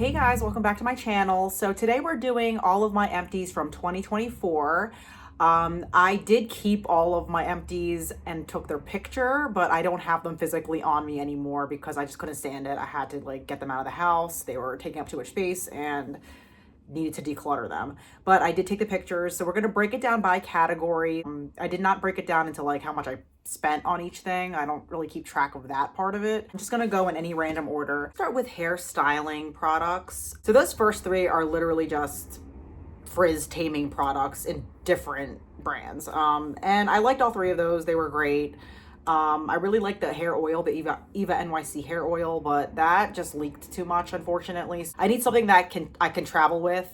Hey guys, welcome back to my channel. So today we're doing all of my empties from 2024. I did keep all of my empties and took their picture, but I don't have them physically on me anymore because I just couldn't stand it. I had to get them out of the house. They were taking up too much space and needed to declutter them. But I did take the pictures. So we're going to break it down by category. I did not break it down into how much I spent on each thing. I don't really keep track of that part of it. I'm just going to go in any random order. Start with hair styling products. So those first three are literally just frizz taming products in different brands. And I liked all three of those. They were great. I really like the hair oil, the Eva NYC hair oil, but that just leaked too much, unfortunately. I need something that I can travel with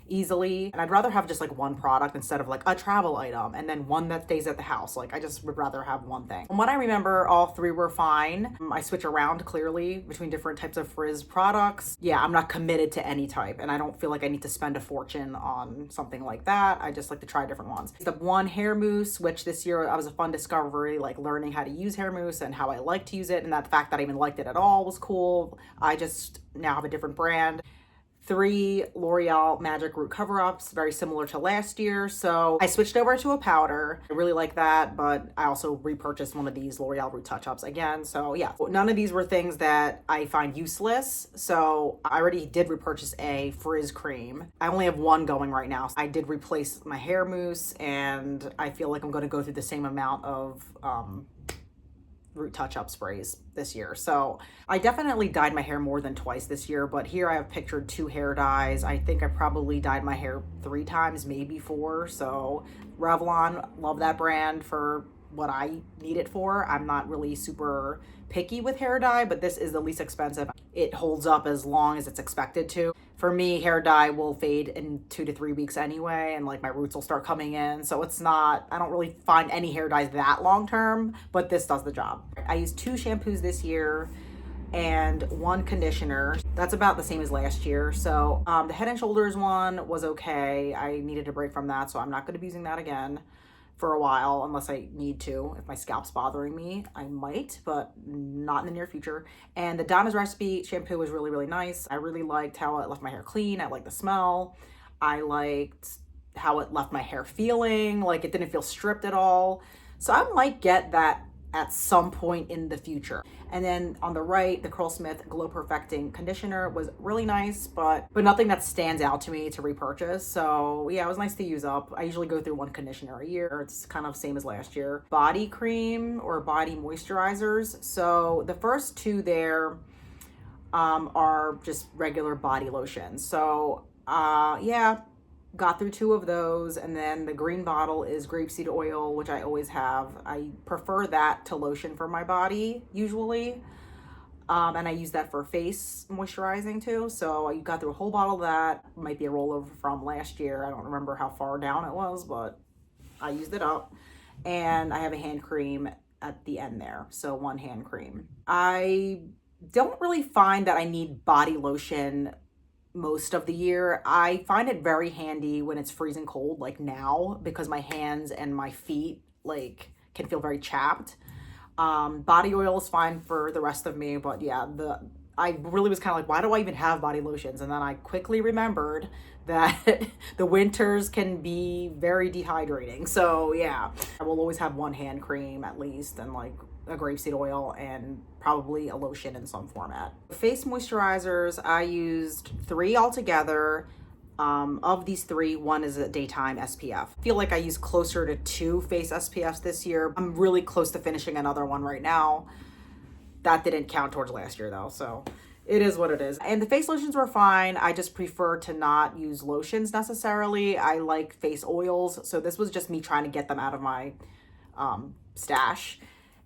easily, and I'd rather have just one product instead of a travel item and then one that stays at the house. I just would rather have one thing. From what I remember, all three were fine. I switch around clearly between different types of frizz products. Yeah, I'm not committed to any type, and I don't feel like I need to spend a fortune on something like that. I just like to try different ones. The one hair mousse, which this year was a fun discovery, learning how to use hair mousse and how I like to use it, and that the fact that I even liked it at all was cool. I just now have a different brand. 3 L'Oreal Magic Root cover-ups, very similar to last year. So I switched over to a powder. I really like that, but I also repurchased one of these L'Oreal Root touch-ups again. So yeah, none of these were things that I find useless. So I already did repurchase a frizz cream. I only have one going right now. I did replace my hair mousse, and I feel like I'm going to go through the same amount of root touch-up sprays this year. So I definitely dyed my hair more than twice this year, but here I have pictured 2 hair dyes. I think I probably dyed my hair 3 times, maybe 4. So Revlon, love that brand for what I need it for. I'm not really super picky with hair dye, but this is the least expensive. It holds up as long as it's expected to. For me, hair dye will fade in 2 to 3 weeks anyway, and my roots will start coming in. So it's not, I don't really find any hair dyes that long term, but this does the job. I used 2 shampoos this year and 1 conditioner. That's about the same as last year. So the Head and Shoulders one was okay. I needed a break from that, so I'm not going to be using that again for a while unless I need to. If my scalp's bothering me, I might, but not in the near future. And the Donna's Recipe shampoo was really, really nice. I really liked how it left my hair clean. I liked the smell. I liked how it left my hair feeling it didn't feel stripped at all. So I might get that at some point in the future. And then on the right, the Curlsmith Glow Perfecting Conditioner was really nice, but nothing that stands out to me to repurchase. So yeah, it was nice to use up. I usually go through 1 conditioner a year. It's kind of same as last year. Body cream or body moisturizers. So the first 2 there are just regular body lotions. So yeah, got through 2 of those, and then the green bottle is grapeseed oil, which I always have. I prefer that to lotion for my body usually, and I use that for face moisturizing too. So I got through a whole bottle of that. Might be a rollover from last year. I don't remember how far down it was, but I used it up. And I have a hand cream at the end there, so 1 hand cream. I don't really find that I need body lotion most of the year. I find it very handy when it's freezing cold, like now, because my hands and my feet can feel very chapped. Body oil is fine for the rest of me, but yeah, I really was kind of why do I even have body lotions? And then I quickly remembered that the winters can be very dehydrating. So yeah, I will always have 1 hand cream at least, and a grapeseed oil, and probably a lotion in some format. Face moisturizers, I used 3 altogether. Of these 3, 1 is a daytime SPF. I feel like I used closer to 2 face SPFs this year. I'm really close to finishing another one right now. That didn't count towards last year though, so it is what it is. And the face lotions were fine. I just prefer to not use lotions necessarily. I like face oils, so this was just me trying to get them out of my stash.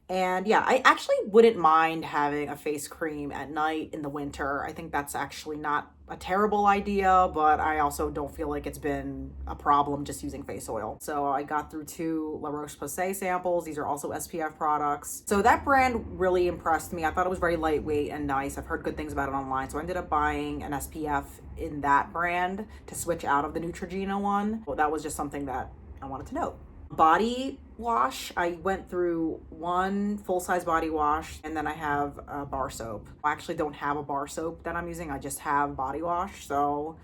And yeah, I actually wouldn't mind having a face cream at night in the winter. I think that's actually not a terrible idea, but I also don't feel like it's been a problem just using face oil. So I got through 2 La Roche-Posay samples. These are also SPF products. So that brand really impressed me. I thought it was very lightweight and nice. I've heard good things about it online. So I ended up buying an SPF in that brand to switch out of the Neutrogena one. Well, that was just something that I wanted to note. Body wash, I went through one full-size body wash, and then I have a bar soap. I actually don't have a bar soap that I'm using. I just have body wash, so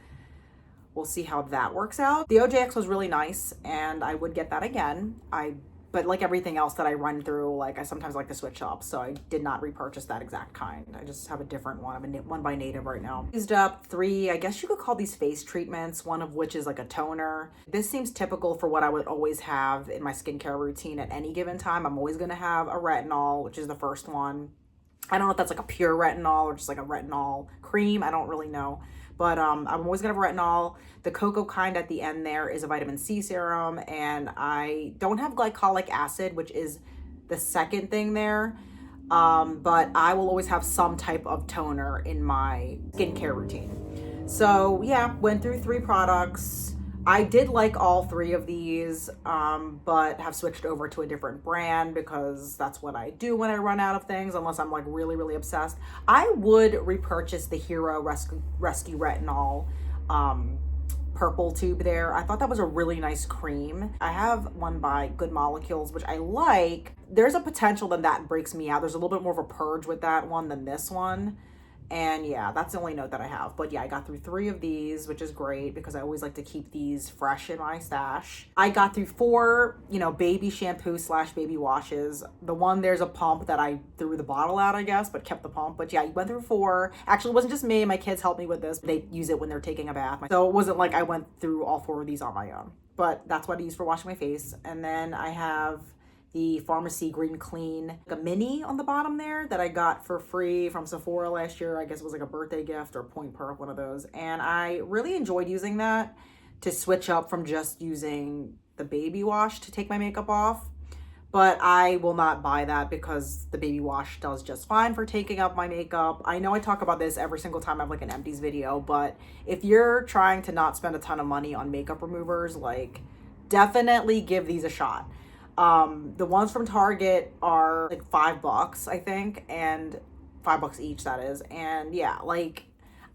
we'll see how that works out. The OJX was really nice, and I would get that again. But like everything else that I run through, like I sometimes like to switch up, so I did not repurchase that exact kind. I just have a different one. I have one by Native right now. Used up 3, I guess you could call these face treatments, one of which is like a toner. This seems typical for what I would always have in my skincare routine at any given time. I'm always gonna have a retinol, which is the first one. I don't know if that's like a pure retinol or just like a retinol cream. I don't really know. But I'm always gonna have retinol. The cocoa kind at the end there is a vitamin C serum, and I don't have glycolic acid, which is the second thing there. But I will always have some type of toner in my skincare routine. So yeah, went through 3 products. I did like all 3 of these, but have switched over to a different brand because that's what I do when I run out of things, unless I'm like really, really obsessed. I would repurchase the Hero Rescue Retinol purple tube there. I thought that was a really nice cream. I have one by Good Molecules, which I like. There's a potential that breaks me out. There's a little bit more of a purge with that one than this one. And yeah, that's the only note that I have. But yeah, I got through 3 of these, which is great because I always like to keep these fresh in my stash. I got through 4, baby shampoo / baby washes. The one, there's a pump that I threw the bottle out, I guess, but kept the pump. But yeah, I went through 4. Actually, it wasn't just me. My kids helped me with this. They use it when they're taking a bath. So it wasn't like I went through all 4 of these on my own. But that's what I use for washing my face. And then I have the Pharmacy Green Clean, like a mini on the bottom there that I got for free from Sephora last year. I guess it was like a birthday gift or Point Perk, one of those. And I really enjoyed using that to switch up from just using the baby wash to take my makeup off. But I will not buy that because the baby wash does just fine for taking up my makeup. I know I talk about this every single time I have like an empties video, but if you're trying to not spend a ton of money on makeup removers, like definitely give these a shot. The ones from Target are like $5, I think, and $5 each, that is. And yeah, like,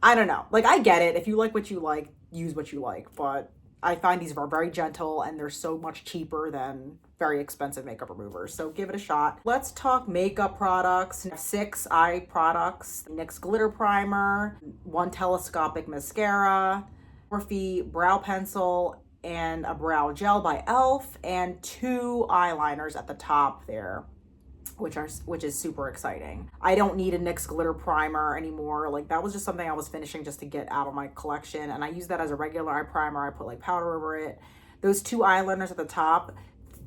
I don't know. Like, I get it. If you like what you like, use what you like. But I find these are very gentle and they're so much cheaper than very expensive makeup removers. So give it a shot. Let's talk makeup products. 6 eye products. NYX Glitter Primer, 1 telescopic mascara, Morphe brow pencil, and a brow gel by e.l.f. and 2 eyeliners at the top there, which is super exciting. I don't need a NYX glitter primer anymore. Like, that was just something I was finishing just to get out of my collection, and I use that as a regular eye primer. I put like powder over it. Those 2 eyeliners at the top,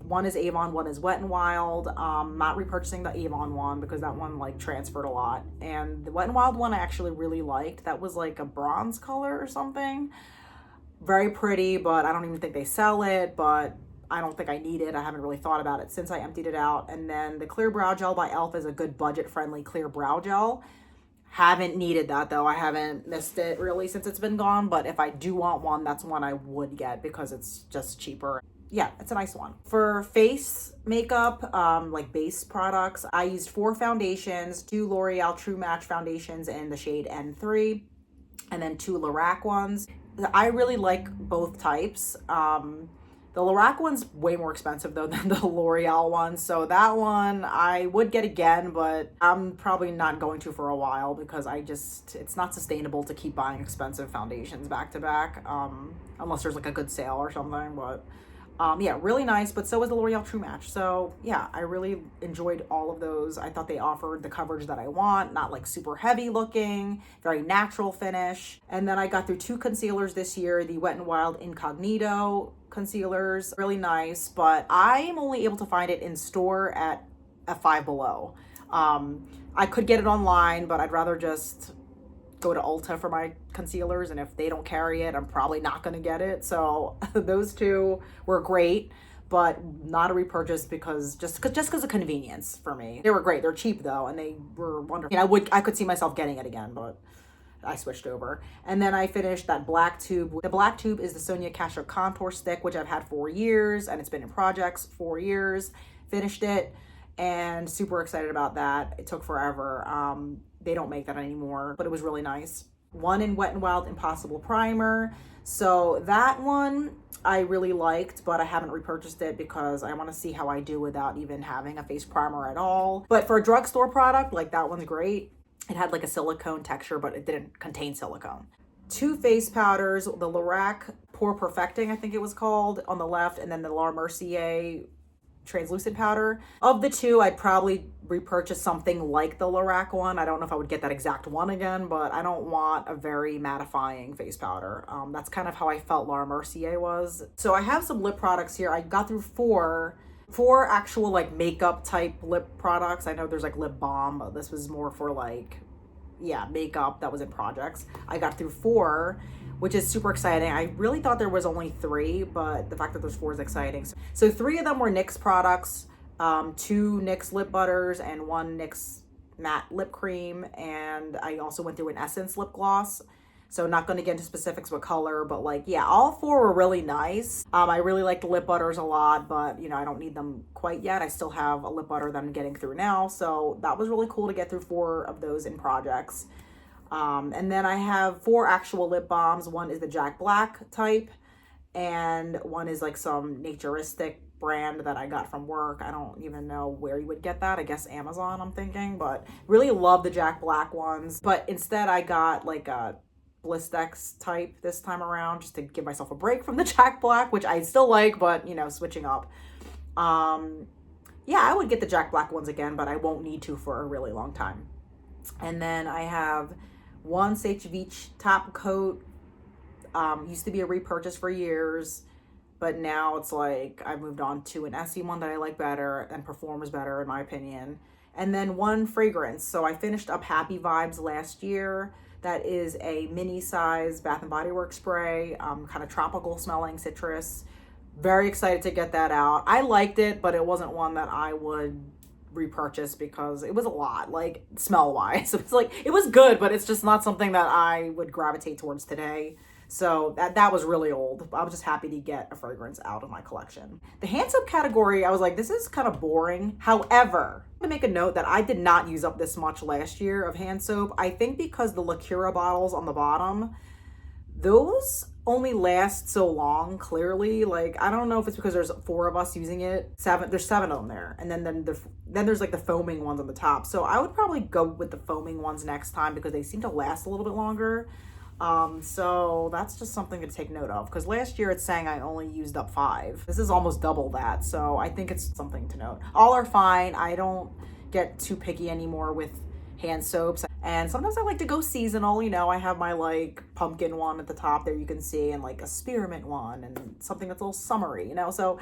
one is Avon, one is Wet n Wild. Not repurchasing the Avon one because that one like transferred a lot, and the Wet n Wild one I actually really liked. That was like a bronze color or something. Very pretty, but I don't even think they sell it, but I don't think I need it. I haven't really thought about it since I emptied it out. And then the Clear Brow Gel by e.l.f. is a good budget-friendly clear brow gel. Haven't needed that though. I haven't missed it really since it's been gone, but if I do want one, that's one I would get because it's just cheaper. Yeah, it's a nice one. For face makeup, like base products, I used 4 foundations, 2 L'Oreal True Match foundations in the shade N3, and then 2 Lorac ones. I really like both types. The Lorac one's way more expensive though than the L'Oreal one, so that one I would get again, but I'm probably not going to for a while because it's not sustainable to keep buying expensive foundations back to back, unless there's like a good sale or something. But yeah, really nice, but so was the L'Oreal True Match. So yeah, I really enjoyed all of those. I thought they offered the coverage that I want, not like super heavy looking, very natural finish. And then I got through 2 concealers this year, the Wet n Wild Incognito concealers, really nice, but I'm only able to find it in store at a Five Below. I could get it online, but I'd rather just go to Ulta for my concealers, and if they don't carry it, I'm probably not going to get it. So those 2 were great, but not a repurchase because just because of convenience for me. They were great. They're cheap though, and they were wonderful. I could see myself getting it again, but I switched over. And then I finished that black tube. The black tube is the Sonia Kashuk contour stick, which I've had 4 years, and it's been in projects 4 years. Finished it and super excited about that. It took forever. They don't make that anymore, but it was really nice. one in Wet n Wild Impossible Primer. So that one I really liked, but I haven't repurchased it because I want to see how I do without even having a face primer at all. But for a drugstore product, like that one's great. It had like a silicone texture, but it didn't contain silicone. Two face powders, the Lorac Pore Perfecting, I think it was called, on the left, and then the La Mercier translucent powder. Of the two, I'd probably repurchase something like the Lorac one. I don't know if I would get that exact one again, but I don't want a very mattifying face powder. That's kind of how I felt La Mercier was. So I have some lip products here. I got through four actual like makeup type lip products. I know there's like lip balm, but this was more for like, yeah, makeup that was in projects. I got through four, which is super exciting. I really thought there was only three, but the fact that there's four is exciting. So three of them were NYX products, two NYX lip butters and one NYX matte lip cream. And I also went through an Essence lip gloss. So not going to get into specifics with color, but like, yeah, all four were really nice. I really like the lip butters a lot, but you know, I don't need them quite yet. I still have a lip butter that I'm getting through now. So that was really cool to get through four of those in projects. And then I have four actual lip balms. One is the Jack Black type, and one is like some naturistic brand that I got from work. I don't even know where you would get that. I guess Amazon, I'm thinking, but really love the Jack Black ones. But instead I got like a Blistex type this time around, just to give myself a break from the Jack Black, which I still like, but you know, switching up. Yeah, I would get the Jack Black ones again, but I won't need to for a really long time. And then I have one Beach top coat. Used to be a repurchase for years, but now it's like I've moved on to an Essie one that I like better and performs better in my opinion. And then one fragrance. So I finished up Happy Vibes last year. That is a mini size Bath and Body Works spray, kind of tropical smelling citrus. Very excited to get that out. I liked it, but it wasn't one that I would repurchase because it was a lot, like smell wise. It's like, it was good, but it's just not something that I would gravitate towards today. So that was really old. I was just happy to get a fragrance out of my collection. The hand soap category, I was like, this is kind of boring. However, I'm gonna make a note that I did not use up this much last year of hand soap. I think because the Lacura bottles on the bottom, those only last so long, clearly. Like, I don't know if it's because there's four of us using it. There's seven of them there. And then there's like the foaming ones on the top. So I would probably go with the foaming ones next time because they seem to last a little bit longer. So that's just something to take note of, because last year it's saying I only used up 5. This is almost double that, so I think it's something to note. All are fine. I don't get too picky anymore with hand soaps, and sometimes I like to go seasonal. You know, I have my like pumpkin one at the top there, you can see, and like a spearmint one and something that's a little summery, you know. So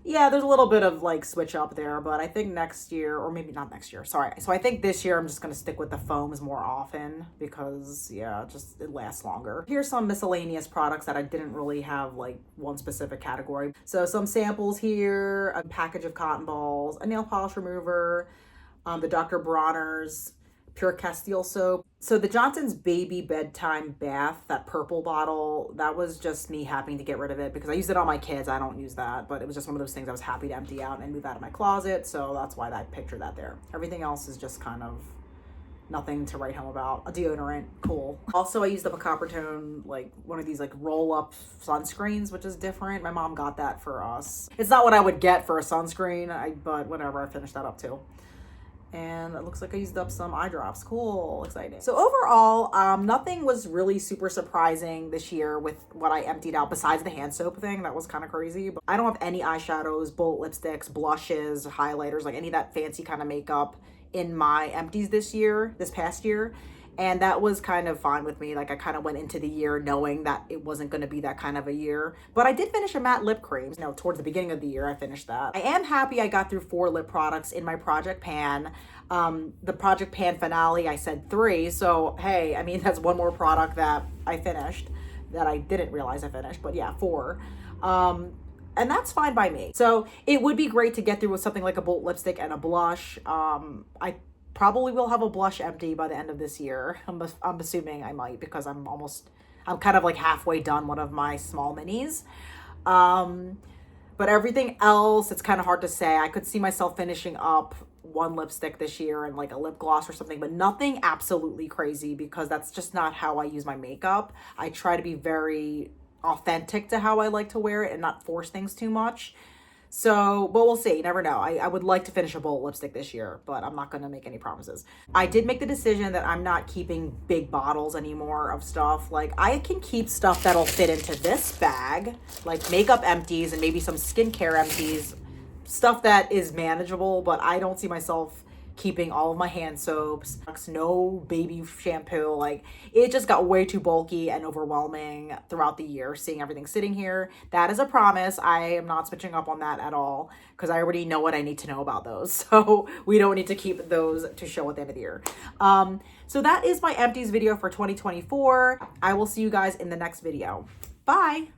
yeah, there's a little bit of like switch up there, but I think next year, or maybe not next year, sorry. So I think this year I'm just going to stick with the foams more often because, yeah, just it lasts longer. Here's some miscellaneous products that I didn't really have like one specific category. So some samples here, a package of cotton balls, a nail polish remover, the Dr. Bronner's Pure Castile soap. So the Johnson's Baby Bedtime Bath, that purple bottle, that was just me happy to get rid of it because I used it on my kids. I don't use that, but it was just one of those things I was happy to empty out and move out of my closet. So that's why I pictured that there. Everything else is just kind of nothing to write home about. A deodorant, cool. Also, I used up a Coppertone, like one of these like roll up sunscreens, which is different. My mom got that for us. It's not what I would get for a sunscreen, but whatever, I finished that up too. And it looks like I used up some eye drops. Cool, exciting. So overall, nothing was really super surprising this year with what I emptied out besides the hand soap thing. That was kind of crazy. But I don't have any eyeshadows, bullet lipsticks, blushes, highlighters, like any of that fancy kind of makeup in my empties this past year. And that was kind of fine with me. Like, I kind of went into the year knowing that it wasn't going to be that kind of a year. But I did finish a matte lip cream. You know, towards the beginning of the year, I finished that. I am happy I got through 4 lip products in my Project Pan. The Project Pan finale, I said 3. So, hey, I mean, that's one more product that I finished that I didn't realize I finished. But yeah, 4. And that's fine by me. So it would be great to get through with something like a bold lipstick and a blush. I probably will have a blush empty by the end of this year. I'm assuming I might, because I'm kind of like halfway done one of my small minis. But everything else, it's kind of hard to say. I could see myself finishing up one lipstick this year and like a lip gloss or something, but nothing absolutely crazy because that's just not how I use my makeup. I try to be very authentic to how I like to wear it and not force things too much. So, but we'll see. You never know. I would like to finish a bold lipstick this year, but I'm not going to make any promises. I did make the decision that I'm not keeping big bottles anymore of stuff. Like, I can keep stuff that'll fit into this bag, like makeup empties and maybe some skincare empties, stuff that is manageable, but I don't see myself keeping all of my hand soaps, no baby shampoo. Like, it just got way too bulky and overwhelming throughout the year, seeing everything sitting here. That is a promise. I am not switching up on that at all because I already know what I need to know about those. So we don't need to keep those to show at the end of the year. So that is my empties video for 2024. I will see you guys in the next video. Bye.